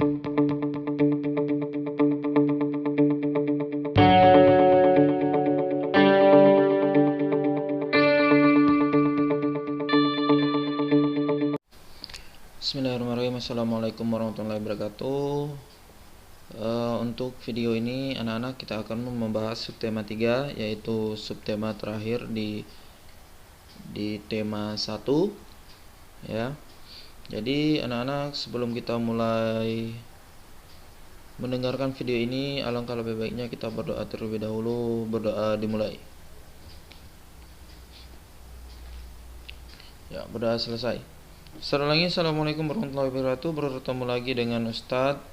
Bismillahirrahmanirrahim. Assalamualaikum warahmatullahi wabarakatuh. Untuk video ini anak-anak kita akan membahas subtema 3, yaitu subtema terakhir di tema 1 ya. Jadi anak-anak, sebelum kita mulai mendengarkan video ini, alangkah lebih baiknya kita berdoa terlebih dahulu. Berdoa dimulai. Ya, berdoa selesai. Setelah lagi, assalamualaikum warahmatullahi wabarakatuh. Bertemu lagi dengan Ustadz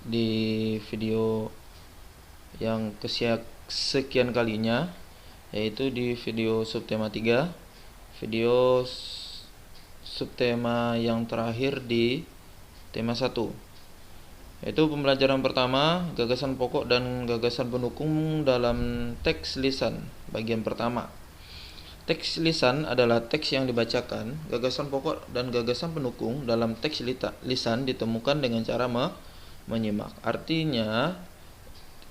di video yang kesekian kalinya, yaitu di video subtema 3, video subtema yang terakhir di tema 1, yaitu pembelajaran pertama, gagasan pokok dan gagasan pendukung dalam teks lisan. Bagian pertama, teks lisan adalah teks yang dibacakan. Gagasan pokok dan gagasan pendukung dalam teks lisan ditemukan dengan cara menyimak. Artinya,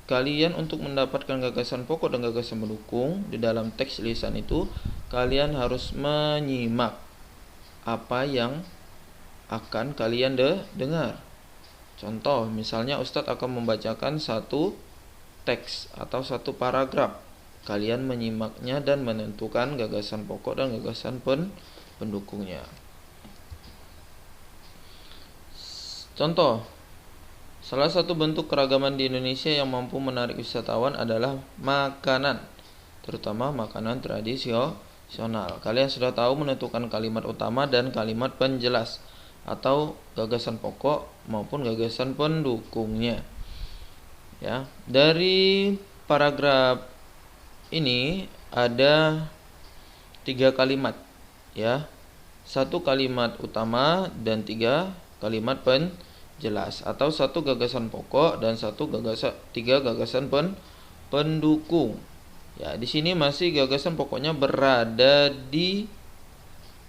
kalian untuk mendapatkan gagasan pokok dan gagasan pendukung di dalam teks lisan itu, kalian harus menyimak apa yang akan kalian dengar. Contoh, misalnya Ustadz akan membacakan satu teks atau satu paragraf. Kalian menyimaknya dan menentukan gagasan pokok dan gagasan pendukungnya. Contoh, salah satu bentuk keragaman di Indonesia yang mampu menarik wisatawan adalah makanan, terutama makanan tradisional. Kalian sudah tahu menentukan kalimat utama dan kalimat penjelas atau gagasan pokok maupun gagasan pendukungnya. Ya, dari paragraf ini ada 3 kalimat ya, 1 kalimat utama dan 3 kalimat penjelas, atau 1 gagasan pokok dan 3 gagasan pendukung. Ya, di sini masih gagasan pokoknya berada di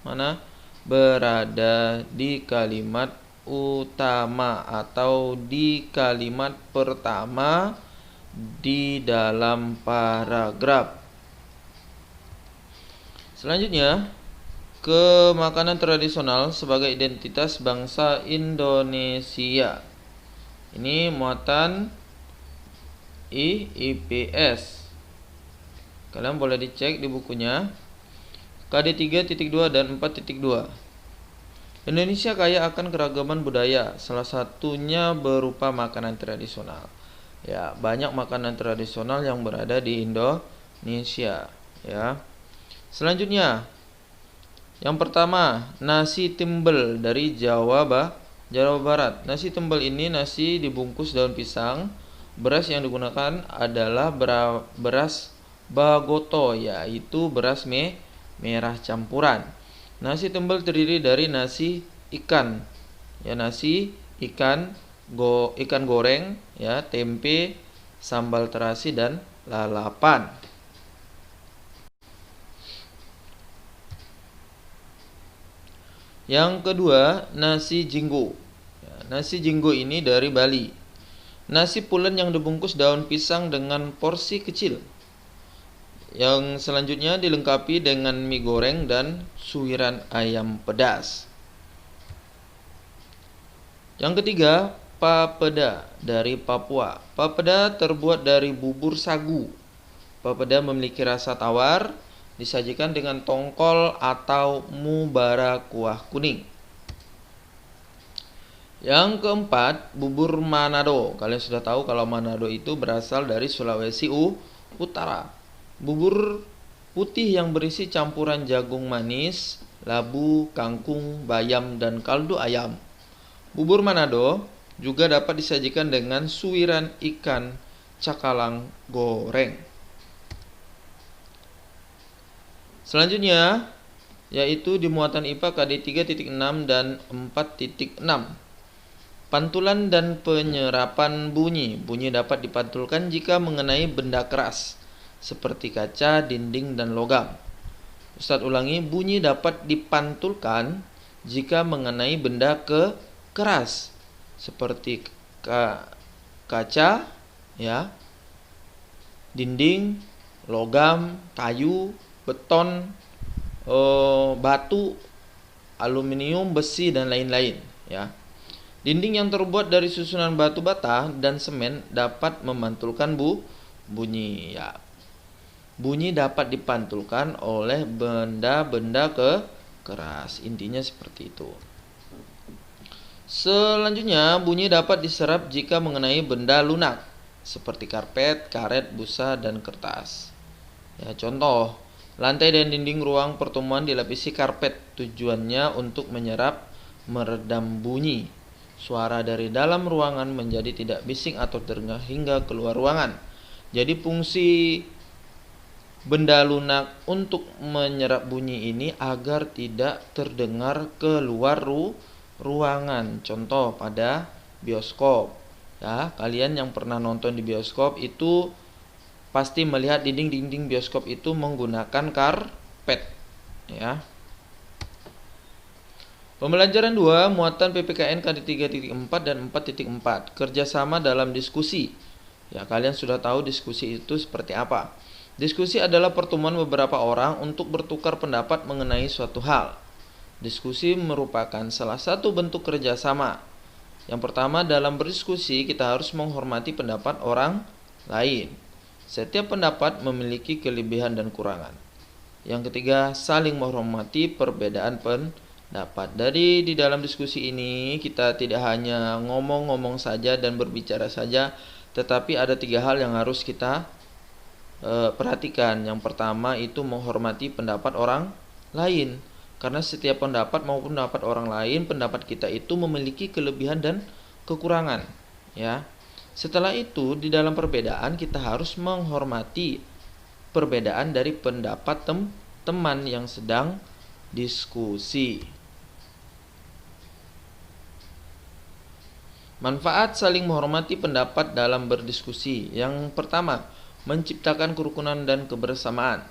mana? Berada di kalimat utama atau di kalimat pertama di dalam paragraf. Selanjutnya, ke makanan tradisional sebagai identitas bangsa Indonesia. Ini muatan IPS. Kalian boleh dicek di bukunya KD 3.2 dan 4.2. Indonesia kaya akan keragaman budaya, salah satunya berupa makanan tradisional. Ya, banyak makanan tradisional yang berada di Indonesia ya. Selanjutnya, yang pertama, nasi timbel dari Jawa Barat. Nasi timbel ini nasi dibungkus daun pisang. Beras yang digunakan adalah beras bagoto, yaitu beras merah campuran. Nasi timbel terdiri dari nasi ikan, ya, nasi ikan goreng ya, tempe, sambal terasi dan lalapan. Yang kedua, nasi jinggo. Ya, nasi jinggo ini dari Bali. Nasi pulen yang dibungkus daun pisang dengan porsi kecil. Yang selanjutnya dilengkapi dengan mie goreng dan suiran ayam pedas. Yang ketiga, papeda dari Papua. Papeda terbuat dari bubur sagu. Papeda memiliki rasa tawar, disajikan dengan tongkol atau mubara kuah kuning. Yang keempat, bubur Manado. Kalian sudah tahu kalau Manado itu berasal dari Sulawesi Utara. Bubur putih yang berisi campuran jagung manis, labu, kangkung, bayam, dan kaldu ayam. Bubur Manado juga dapat disajikan dengan suiran ikan cakalang goreng. Selanjutnya, yaitu di muatan IPA KD 3.6 dan 4.6. Pantulan dan penyerapan bunyi. Bunyi dapat dipantulkan jika mengenai benda keras, seperti kaca, dinding, dan logam. Ustadz ulangi, bunyi dapat dipantulkan jika mengenai benda keras, seperti kaca, ya, dinding, logam, kayu, beton, batu, aluminium, besi, dan lain-lain, ya. Dinding yang terbuat dari susunan batu bata dan semen dapat memantulkan bunyi, ya. Bunyi dapat dipantulkan oleh benda-benda keras. Intinya seperti itu. Selanjutnya, bunyi dapat diserap jika mengenai benda lunak seperti karpet, karet, busa, dan kertas. Ya, contoh, lantai dan dinding ruang pertemuan dilapisi karpet. Tujuannya untuk meredam bunyi. Suara dari dalam ruangan menjadi tidak bising atau terdengar hingga keluar ruangan. Jadi fungsi benda lunak untuk menyerap bunyi ini agar tidak terdengar keluar ruangan. Contoh pada bioskop, ya, kalian yang pernah nonton di bioskop itu pasti melihat dinding-dinding bioskop itu menggunakan karpet, ya. Pembelajaran 2, muatan PPKN KD 3.4 dan 4.4, kerjasama dalam diskusi. Ya, kalian sudah tahu diskusi itu seperti apa. Diskusi adalah pertemuan beberapa orang untuk bertukar pendapat mengenai suatu hal. Diskusi merupakan salah satu bentuk kerjasama. Yang pertama, dalam berdiskusi kita harus menghormati pendapat orang lain. Setiap pendapat memiliki kelebihan dan kurangan. Yang ketiga, saling menghormati perbedaan pendapat. Dari di dalam diskusi ini kita tidak hanya ngomong-ngomong saja dan berbicara saja, tetapi ada 3 hal yang harus kita perhatikan. Yang pertama itu menghormati pendapat orang lain. Karena setiap pendapat maupun pendapat orang lain, pendapat kita itu memiliki kelebihan dan kekurangan, ya. Setelah itu, di dalam perbedaan kita harus menghormati perbedaan dari pendapat teman yang sedang diskusi. Manfaat saling menghormati pendapat dalam berdiskusi. Yang pertama, menciptakan kerukunan dan kebersamaan.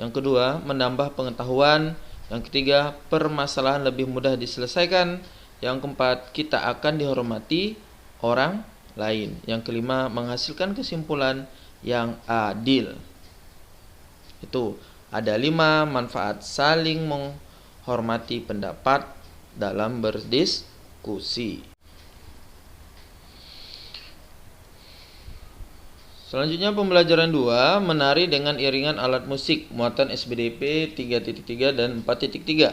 Yang kedua, menambah pengetahuan. Yang ketiga, permasalahan lebih mudah diselesaikan. Yang keempat, kita akan dihormati orang lain. Yang kelima, menghasilkan kesimpulan yang adil. Itu ada 5 manfaat saling menghormati pendapat dalam berdiskusi. Selanjutnya pembelajaran 2, menari dengan iringan alat musik, muatan SBDP 3.3 dan 4.3.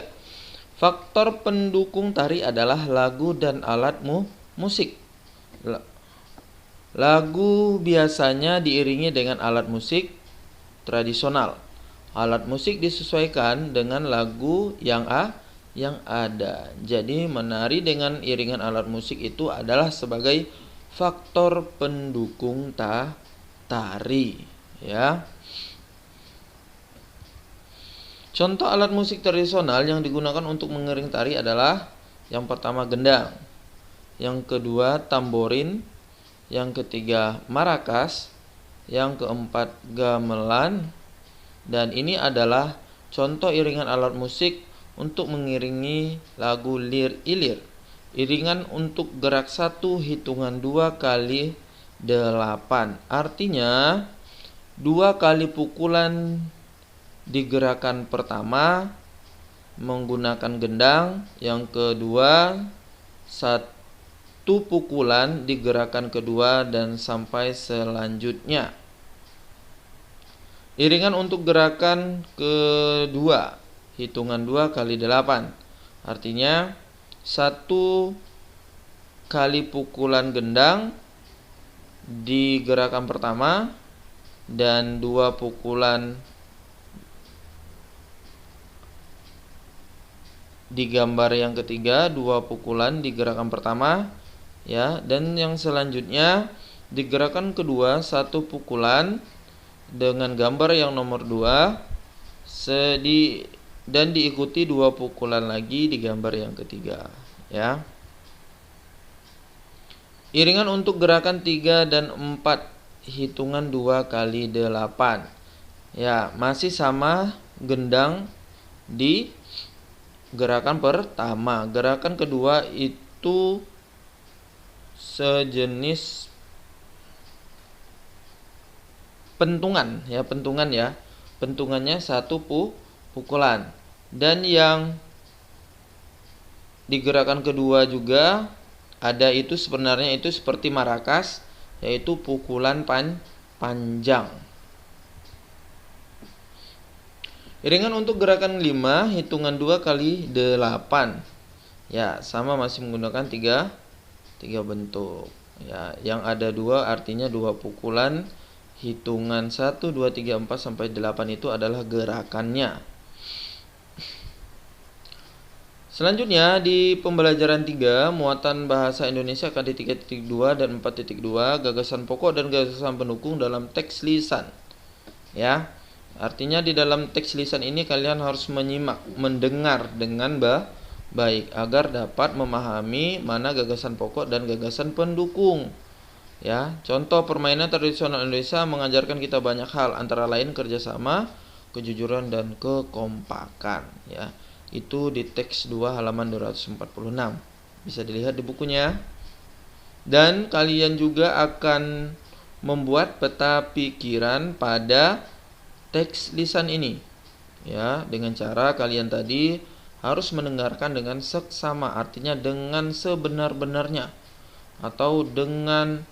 Faktor pendukung tari adalah lagu dan alat musik. Lagu biasanya diiringi dengan alat musik tradisional. Alat musik disesuaikan dengan lagu yang ada. Jadi menari dengan iringan alat musik itu adalah sebagai faktor pendukung tari, ya. Contoh alat musik tradisional yang digunakan untuk mengiring tari adalah yang pertama gendang, yang kedua tamborin, yang ketiga marakas, yang keempat gamelan, dan ini adalah contoh iringan alat musik untuk mengiringi lagu lir-ilir. Iringan untuk gerak 1 hitungan 2 kali 8. Artinya 2 kali pukulan di gerakan pertama menggunakan gendang, yang kedua 1 pukulan di gerakan kedua dan sampai selanjutnya. Iringan untuk gerakan kedua hitungan 2 kali 8. Artinya 1 kali pukulan gendang di gerakan pertama dan 2 pukulan di gambar yang ketiga, 2 pukulan di gerakan pertama, ya, dan yang selanjutnya di gerakan kedua 1 pukulan dengan gambar yang nomor 2 dan diikuti 2 pukulan lagi di gambar yang ketiga, ya. Iringan untuk gerakan 3 dan 4 hitungan 2 kali 8. Ya, masih sama gendang di gerakan pertama. Gerakan kedua itu sejenis pentungan ya, pentungannya satu pukulan. Dan yang di gerakan kedua juga ada, itu sebenarnya itu seperti marakas, yaitu pukulan panjang. Iringan untuk gerakan 5, hitungan 2 kali 8. Ya, sama, masih menggunakan tiga bentuk. Ya, yang ada 2 artinya 2 pukulan. Hitungan 1, 2, 3, 4 sampai 8 itu adalah gerakannya. Selanjutnya di pembelajaran 3, muatan bahasa Indonesia KD 3.2 dan 4.2, gagasan pokok dan gagasan pendukung dalam teks lisan. Ya. Artinya di dalam teks lisan ini kalian harus menyimak, mendengar dengan baik agar dapat memahami mana gagasan pokok dan gagasan pendukung. Ya, contoh permainan tradisional Indonesia mengajarkan kita banyak hal, antara lain kerjasama, kejujuran dan kekompakan. Ya. Itu di teks 2 halaman 246. Bisa dilihat di bukunya. Dan kalian juga akan membuat peta pikiran pada teks lisan ini. Ya, dengan cara kalian tadi harus mendengarkan dengan seksama, artinya dengan sebenar-benarnya, atau dengan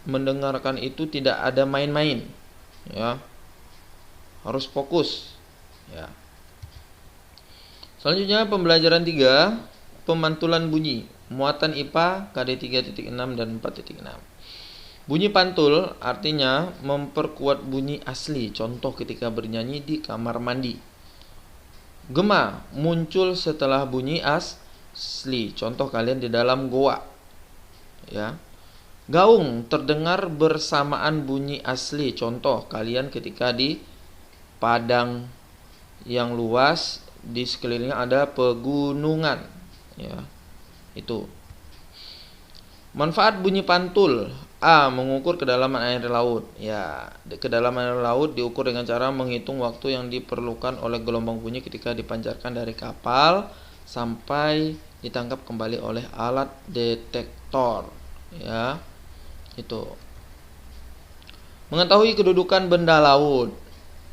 mendengarkan itu tidak ada main-main. Ya. Harus fokus ya. Selanjutnya pembelajaran 3, pemantulan bunyi, muatan IPA KD 3.6 dan 4.6. Bunyi pantul artinya memperkuat bunyi asli, contoh ketika bernyanyi di kamar mandi. Gema muncul setelah bunyi asli, contoh kalian di dalam goa. Ya. Gaung terdengar bersamaan bunyi asli, contoh kalian ketika di padang yang luas, di sekelilingnya ada pegunungan. Ya, itu. Manfaat bunyi pantul. A. Mengukur kedalaman air laut. Ya, kedalaman air laut diukur dengan cara menghitung waktu yang diperlukan oleh gelombang bunyi ketika dipancarkan dari kapal sampai ditangkap kembali oleh alat detektor. Ya, itu. Mengetahui kedudukan benda laut.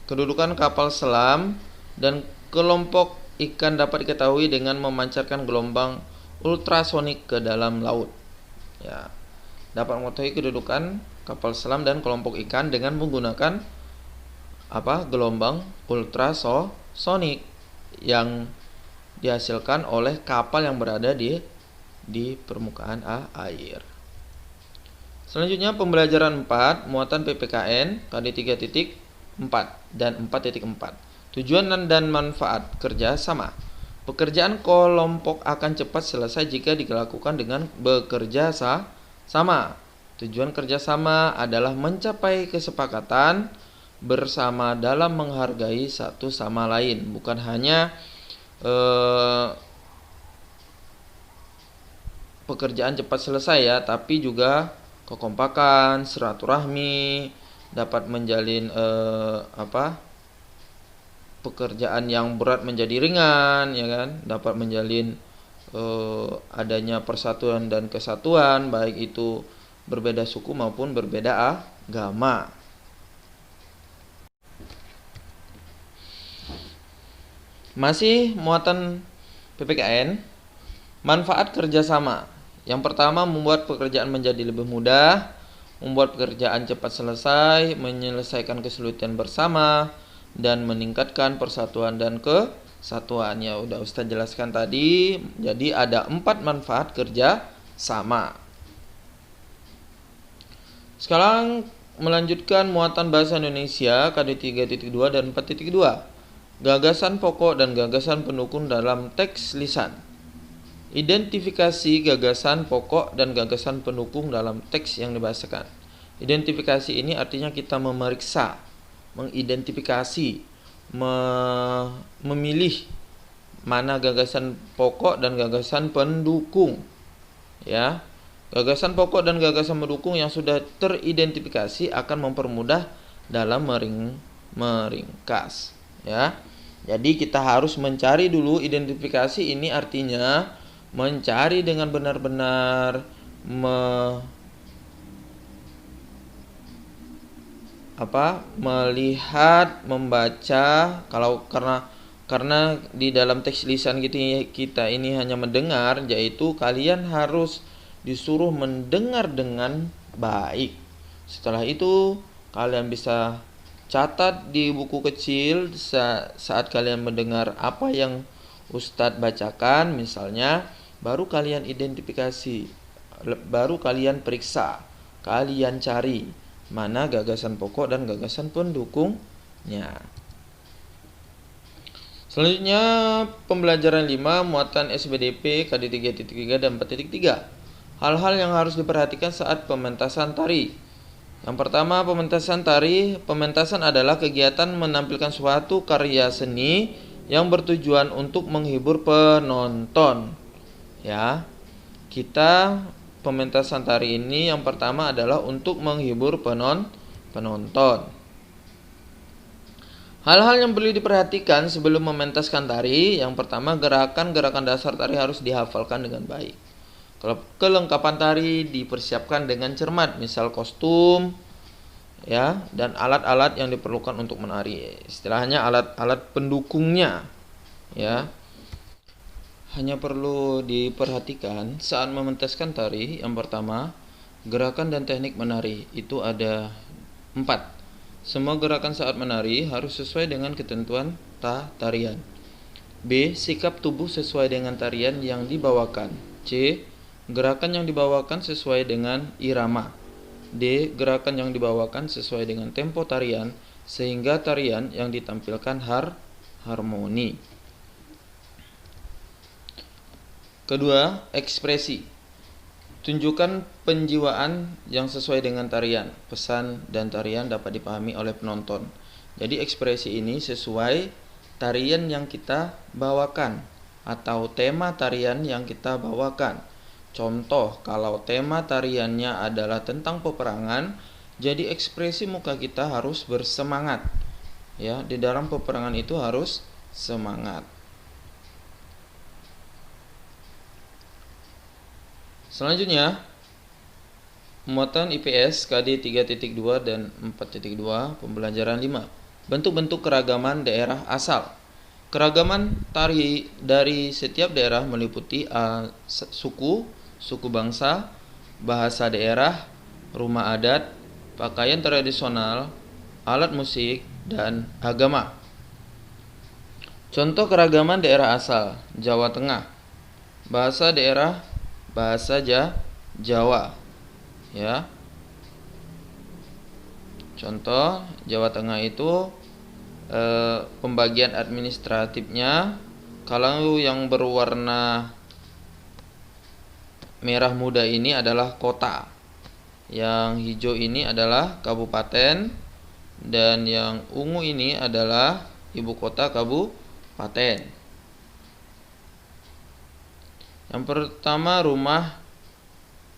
Kedudukan kapal selam dan kelompok ikan dapat diketahui dengan memancarkan gelombang ultrasonik ke dalam laut. Ya, dapat mengetahui kedudukan kapal selam dan kelompok ikan dengan menggunakan gelombang ultrasonik yang dihasilkan oleh kapal yang berada di permukaan air. Selanjutnya pembelajaran 4, muatan PPKN KD 3.4 dan 4.4. Tujuan dan manfaat kerja sama. Pekerjaan kelompok akan cepat selesai jika dilakukan dengan bekerja sama. Tujuan kerjasama adalah mencapai kesepakatan bersama dalam menghargai satu sama lain, bukan hanya pekerjaan cepat selesai ya, tapi juga kekompakan, silaturahmi, dapat menjalin pekerjaan yang berat menjadi ringan, ya kan? Dapat menjalin adanya persatuan dan kesatuan, baik itu berbeda suku maupun berbeda agama. Masih muatan PPKN, manfaat kerjasama. Yang pertama, membuat pekerjaan menjadi lebih mudah, membuat pekerjaan cepat selesai, menyelesaikan kesulitan bersama, dan meningkatkan persatuan dan kesatuan. Ya udah Ustaz jelaskan tadi. Jadi ada 4 manfaat kerja sama. Sekarang melanjutkan muatan bahasa Indonesia KD 3.2 dan 4.2. Gagasan pokok dan gagasan pendukung dalam teks lisan. Identifikasi gagasan pokok dan gagasan pendukung dalam teks yang dibahasakan. Identifikasi ini artinya kita memeriksa, mengidentifikasi, memilih mana gagasan pokok dan gagasan pendukung. Ya, gagasan pokok dan gagasan pendukung yang sudah teridentifikasi akan mempermudah dalam meringkas. Ya, jadi kita harus mencari dulu identifikasi ini, artinya mencari dengan benar-benar, melihat, membaca. Kalau karena di dalam teks lisan kita ini hanya mendengar, yaitu kalian harus disuruh mendengar dengan baik. Setelah itu kalian bisa catat di buku kecil saat kalian mendengar apa yang Ustadz bacakan misalnya, baru kalian identifikasi, baru kalian periksa, kalian cari mana gagasan pokok dan gagasan pendukungnya. Selanjutnya pembelajaran 5, muatan SBDP KD 3.3 dan 4.3. Hal-hal yang harus diperhatikan saat pementasan tari. Yang pertama, pementasan tari. Pementasan adalah kegiatan menampilkan suatu karya seni yang bertujuan untuk menghibur penonton. Ya. Kita pementasan tari ini yang pertama adalah untuk menghibur penonton. Hal-hal yang perlu diperhatikan sebelum mementaskan tari. Yang pertama, gerakan-gerakan dasar tari harus dihafalkan dengan baik. Kalau kelengkapan tari dipersiapkan dengan cermat, misal kostum, ya, dan alat-alat yang diperlukan untuk menari. Istilahnya alat-alat pendukungnya, ya. Hanya perlu diperhatikan saat mementaskan tari. Yang pertama, gerakan dan teknik menari itu ada 4. Semua gerakan saat menari harus sesuai dengan ketentuan tarian. B. Sikap tubuh sesuai dengan tarian yang dibawakan. C. Gerakan yang dibawakan sesuai dengan irama. D. Gerakan yang dibawakan sesuai dengan tempo tarian sehingga tarian yang ditampilkan harmoni. Kedua, ekspresi. Tunjukkan penjiwaan yang sesuai dengan tarian. Pesan dan tarian dapat dipahami oleh penonton. Jadi ekspresi ini sesuai tarian yang kita bawakan atau tema tarian yang kita bawakan. Contoh, kalau tema tariannya adalah tentang peperangan, jadi ekspresi muka kita harus bersemangat. Ya, di dalam peperangan itu harus semangat. Selanjutnya, muatan IPS KD 3.2 dan 4.2, pembelajaran 5. Bentuk-bentuk keragaman daerah asal. Keragaman tari dari setiap daerah meliputi suku bangsa, bahasa daerah, rumah adat, pakaian tradisional, alat musik, dan agama. Contoh keragaman daerah asal: Jawa Tengah. Bahasa daerah, bahasa Jawa, ya. Contoh Jawa Tengah itu pembagian administratifnya, kalau yang berwarna merah muda ini adalah kota, yang hijau ini adalah kabupaten, dan yang ungu ini adalah ibu kota kabupaten. Yang pertama, rumah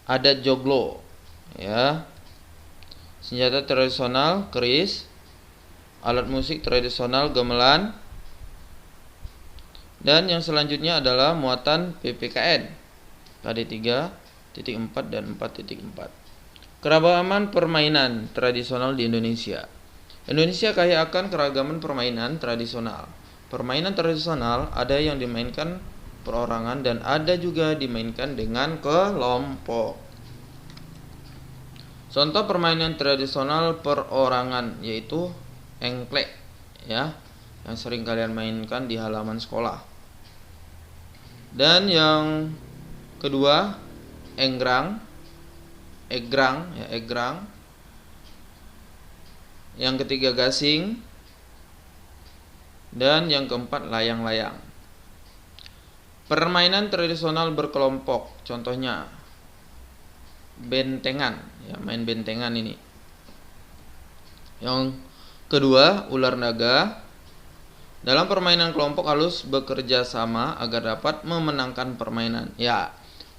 adat joglo, ya. Senjata tradisional keris, alat musik tradisional gamelan. Dan yang selanjutnya adalah muatan PPKN KD 3.4 dan 4.4. Keragaman permainan tradisional di Indonesia. Indonesia kaya akan keragaman permainan tradisional. Permainan tradisional ada yang dimainkan perorangan dan ada juga dimainkan dengan kelompok. Contoh permainan tradisional perorangan yaitu engklek, ya, yang sering kalian mainkan di halaman sekolah. Dan yang kedua, egrang. Yang ketiga, gasing. Dan yang keempat, layang-layang. Permainan tradisional berkelompok, contohnya bentengan, ya, main bentengan ini. Yang kedua, ular naga. Dalam permainan kelompok harus bekerja sama agar dapat memenangkan permainan. Ya,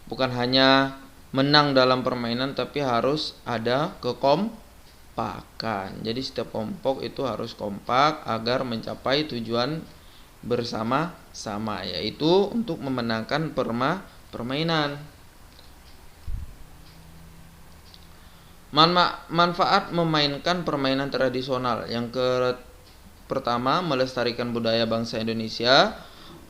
bukan hanya menang dalam permainan, tapi harus ada kekompakan. Jadi setiap kelompok itu harus kompak agar mencapai tujuan bersama-sama, yaitu untuk memenangkan permainan. Manfaat memainkan permainan tradisional. Pertama, melestarikan budaya bangsa Indonesia.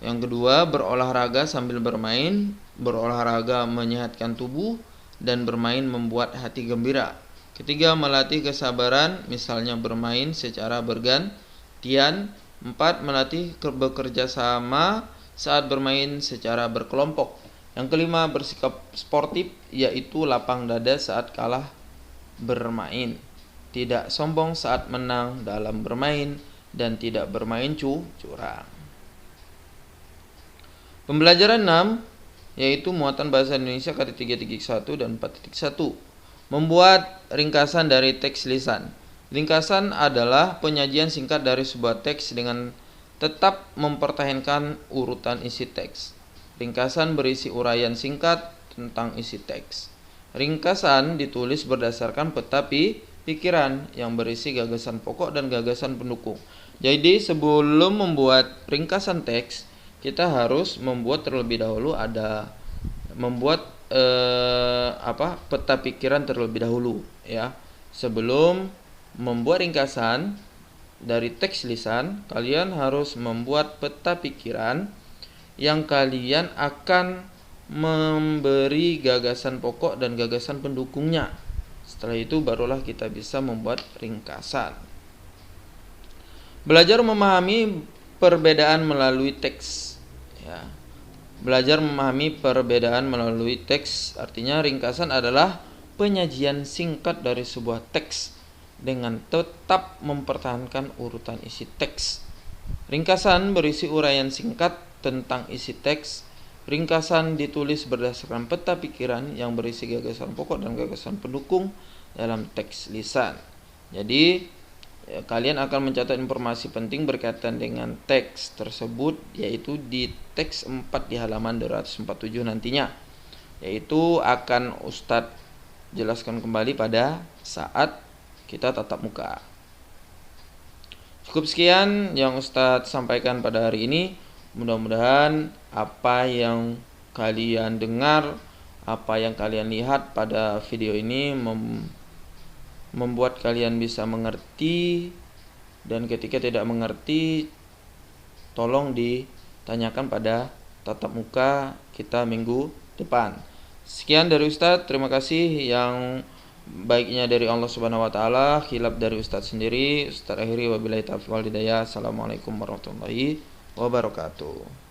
Yang kedua, berolahraga sambil bermain. Berolahraga menyehatkan tubuh dan bermain membuat hati gembira. Ketiga, melatih kesabaran, misalnya bermain secara bergantian. 4. Melatih bekerja sama saat bermain secara berkelompok. Yang kelima, bersikap sportif, yaitu lapang dada saat kalah bermain, tidak sombong saat menang dalam bermain, dan tidak bermain curang. Pembelajaran 6 yaitu muatan bahasa Indonesia KD 3.1 dan 4.1. Membuat ringkasan dari teks lisan. Ringkasan adalah penyajian singkat dari sebuah teks dengan tetap mempertahankan urutan isi teks. Ringkasan berisi uraian singkat tentang isi teks. Ringkasan ditulis berdasarkan peta pikiran yang berisi gagasan pokok dan gagasan pendukung. Jadi sebelum membuat ringkasan teks, kita harus membuat terlebih dahulu peta pikiran terlebih dahulu ya. Sebelum membuat ringkasan dari teks lisan, kalian harus membuat peta pikiran yang kalian akan memberi gagasan pokok dan gagasan pendukungnya. Setelah itu barulah kita bisa membuat ringkasan. Belajar memahami perbedaan melalui teks ya. Belajar memahami perbedaan melalui teks artinya ringkasan adalah penyajian singkat dari sebuah teks dengan tetap mempertahankan urutan isi teks. Ringkasan berisi uraian singkat tentang isi teks. Ringkasan ditulis berdasarkan peta pikiran yang berisi gagasan pokok dan gagasan pendukung dalam teks lisan. Jadi kalian akan mencatat informasi penting berkaitan dengan teks tersebut, yaitu di teks 4 di halaman 247 nantinya, yaitu akan Ustadz jelaskan kembali pada saat kita tatap muka. Cukup sekian yang Ustadz sampaikan pada hari ini. Mudah-mudahan apa yang kalian dengar, apa yang kalian lihat pada video ini membuat kalian bisa mengerti, dan ketika tidak mengerti tolong ditanyakan pada tatap muka kita minggu depan. Sekian dari Ustadz, terima kasih. Yang baiknya dari Allah Subhanahu wa taala, khilaf dari Ustadz sendiri. Ustadz akhiri wabillahi taufiq wal hidayah. Assalamualaikum warahmatullahi wabarakatuh.